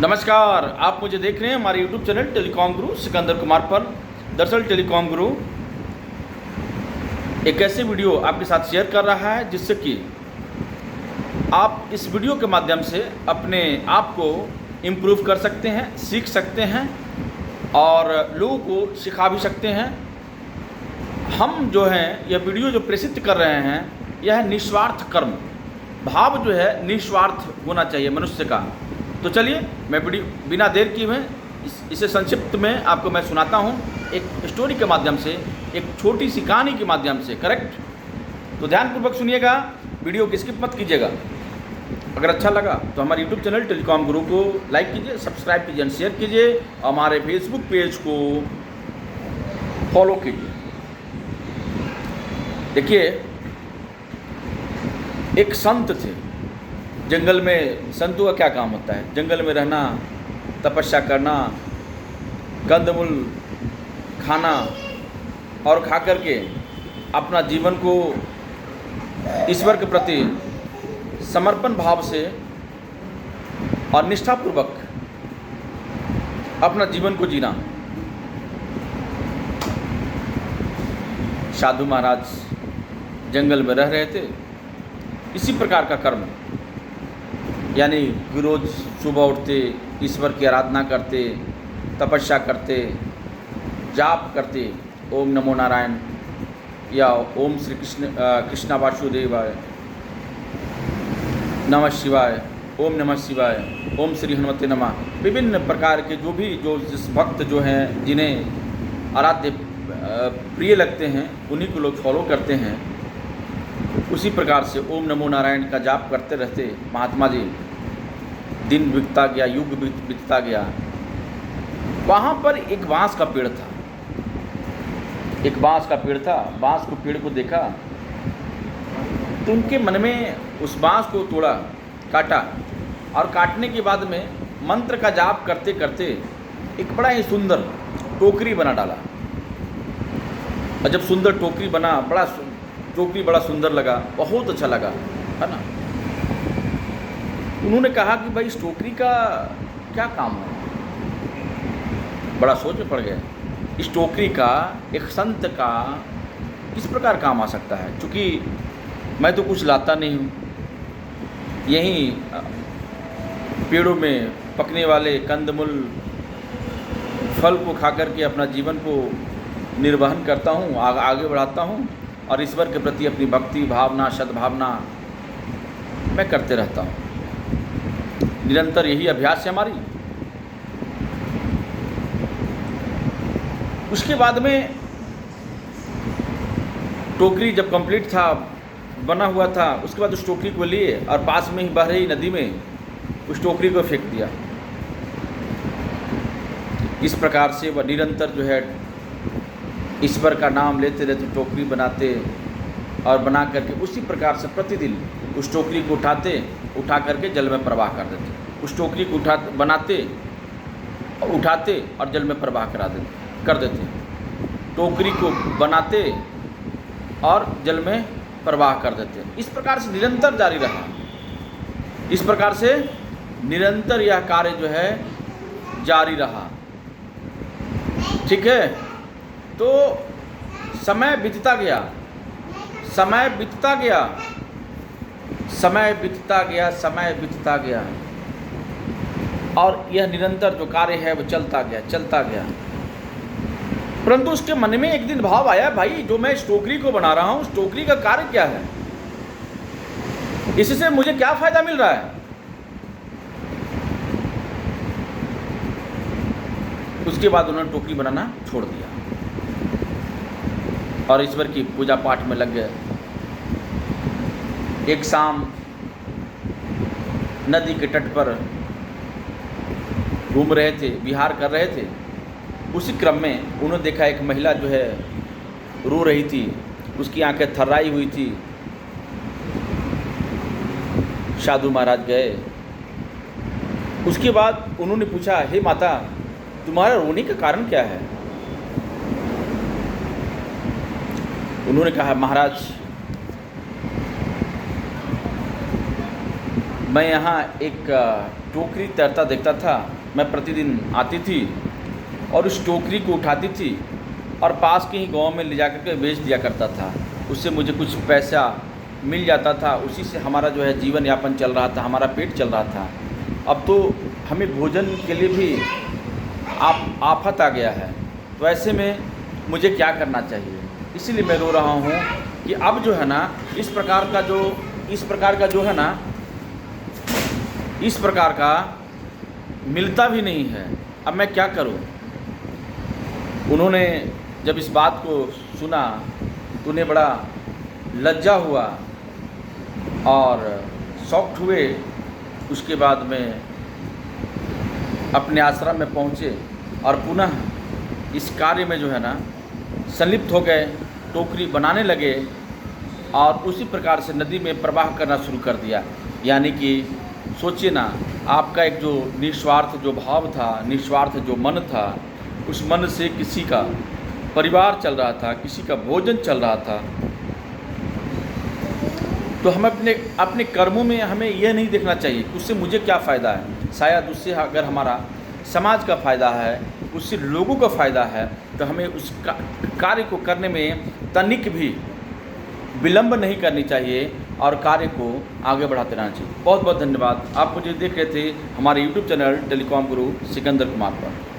नमस्कार, आप मुझे देख रहे हैं हमारे यूट्यूब चैनल टेलीकॉम गुरु सिकंदर कुमार पर। दरअसल टेलीकॉम गुरु एक ऐसे वीडियो आपके साथ शेयर कर रहा है जिससे कि आप इस वीडियो के माध्यम से अपने आप को इम्प्रूव कर सकते हैं, सीख सकते हैं और लोगों को सिखा भी सकते हैं। हम जो हैं यह वीडियो जो प्रेषित कर रहे हैं यह है निस्वार्थ कर्म भाव जो है निस्वार्थ होना चाहिए मनुष्य का। तो चलिए मैं वीडियो बिना देर किए हुए इसे संक्षिप्त में आपको मैं सुनाता हूँ, एक स्टोरी के माध्यम से, एक छोटी सी कहानी के माध्यम से। करेक्ट? तो ध्यानपूर्वक सुनिएगा, वीडियो की स्किप मत कीजिएगा। अगर अच्छा लगा तो हमारे यूट्यूब चैनल टेलीकॉम गुरु को लाइक कीजिए, सब्सक्राइब कीजिए, शेयर कीजिए और हमारे फेसबुक पेज को फॉलो कीजिए। देखिए, एक संत थे जंगल में। संतों का क्या काम होता है? जंगल में रहना, तपस्या करना, कंदमूल खाना और खा करके अपना जीवन को ईश्वर के प्रति समर्पण भाव से और निष्ठापूर्वक अपना जीवन को जीना। साधु महाराज जंगल में रह रहे थे, इसी प्रकार का कर्म, यानी रोज सुबह उठते, ईश्वर की आराधना करते, तपस्या करते, जाप करते, ओम नमो नारायण या ओम श्री कृष्णा वासुदेवाय नमः शिवाय, ओम नमः शिवाय, ओम श्री हनुमते नमः। विभिन्न प्रकार के जो जिस भक्त जो हैं जिन्हें आराध्य प्रिय लगते हैं उन्हीं को लोग फॉलो करते हैं। उसी प्रकार से ओम नमो नारायण का जाप करते रहते महात्मा जी। दिन बीतता गया, युग बीतता गया। वहाँ पर एक बांस का पेड़ था, एक बांस का पेड़ था। बांस को पेड़ को देखा तो उनके मन में उस बांस को तोड़ा, काटा और काटने के बाद में मंत्र का जाप करते करते एक बड़ा ही सुंदर टोकरी बना डाला। और जब सुंदर टोकरी बना, टोकरी बड़ा सुंदर लगा, बहुत अच्छा लगा, है ना। उन्होंने कहा कि भाई इस टोकरी का क्या काम है? बड़ा सोच में पड़ गया। इस टोकरी का एक संत का किस प्रकार काम आ सकता है? क्योंकि मैं तो कुछ लाता नहीं हूँ, यहीं पेड़ों में पकने वाले कंदमूल फल को खा करके अपना जीवन को निर्वहन करता हूँ, आगे बढ़ाता हूँ और ईश्वर के प्रति अपनी भक्ति भावना, सद्भावना मैं करते रहता हूँ। निरंतर यही अभ्यास है हमारी। उसके बाद में टोकरी जब कंप्लीट था, बना हुआ था, उसके बाद उस टोकरी को लिए और पास में ही बह रही नदी में उस टोकरी को फेंक दिया। इस प्रकार से वह निरंतर जो है ईश्वर का नाम लेते रहते, टोकरी बनाते और बना करके उसी प्रकार से प्रतिदिन उस टोकरी को उठा करके जल में प्रवाह कर देते। उस टोकरी को उठाते और जल में प्रवाह कर देते। टोकरी को बनाते और जल में प्रवाह कर देते। इस प्रकार से निरंतर जारी रहा। इस प्रकार से निरंतर यह कार्य जो है जारी रहा। ठीक है? तो समय बीतता गया, समय बीतता गया, समय बीतता गया, समय बीतता गया और यह निरंतर जो कार्य है वो चलता गया। परंतु उसके मन में एक दिन भाव आया, भाई जो मैं इस टोकरी को बना रहा हूँ, उस टोकरी का कार्य क्या है? इससे मुझे क्या फायदा मिल रहा है? उसके बाद उन्होंने टोकरी बनाना छोड़ दिया और ईश्वर की पूजा पाठ में लग गए। एक शाम नदी के तट पर घूम रहे थे, विहार कर रहे थे। उसी क्रम में उन्होंने देखा एक महिला जो है रो रही थी, उसकी आंखें थर्राई हुई थी। साधु महाराज गए। उसके बाद उन्होंने पूछा, हे माता, तुम्हारा रोने का कारण क्या है? उन्होंने कहा, महाराज मैं यहाँ एक टोकरी तैरता देखता था। मैं प्रतिदिन आती थी और उस टोकरी को उठाती थी और पास के ही गांव में ले जा कर के बेच दिया करता था। उससे मुझे कुछ पैसा मिल जाता था, उसी से हमारा जो है जीवन यापन चल रहा था, हमारा पेट चल रहा था। अब तो हमें भोजन के लिए भी आफत आ गया है। तो ऐसे में मुझे क्या करना चाहिए? इसीलिए मैं रो रहा हूँ कि अब जो है ना इस प्रकार का मिलता भी नहीं है। अब मैं क्या करूँ? उन्होंने जब इस बात को सुना तो उन्हें बड़ा लज्जा हुआ और शॉक्ड हुए। उसके बाद में अपने आश्रम में पहुँचे और पुनः इस कार्य में जो है ना संलिप्त हो गए, टोकरी बनाने लगे और उसी प्रकार से नदी में प्रवाह करना शुरू कर दिया। यानी कि सोचिए ना, आपका एक जो निस्वार्थ जो भाव था, निस्वार्थ जो मन था, उस मन से किसी का परिवार चल रहा था, किसी का भोजन चल रहा था। तो हम अपने कर्मों में हमें यह नहीं देखना चाहिए कि उससे मुझे क्या फ़ायदा है। शायद उससे अगर हमारा समाज का फ़ायदा है, उससे लोगों का फ़ायदा है, तो हमें उस कार्य को करने में तनिक भी विलंब नहीं करनी चाहिए और कार्य को आगे बढ़ाते रहना चाहिए। बहुत बहुत धन्यवाद। आप मुझे देख रहे थे हमारे YouTube चैनल टेलीकॉम गुरु सिकंदर कुमार पर।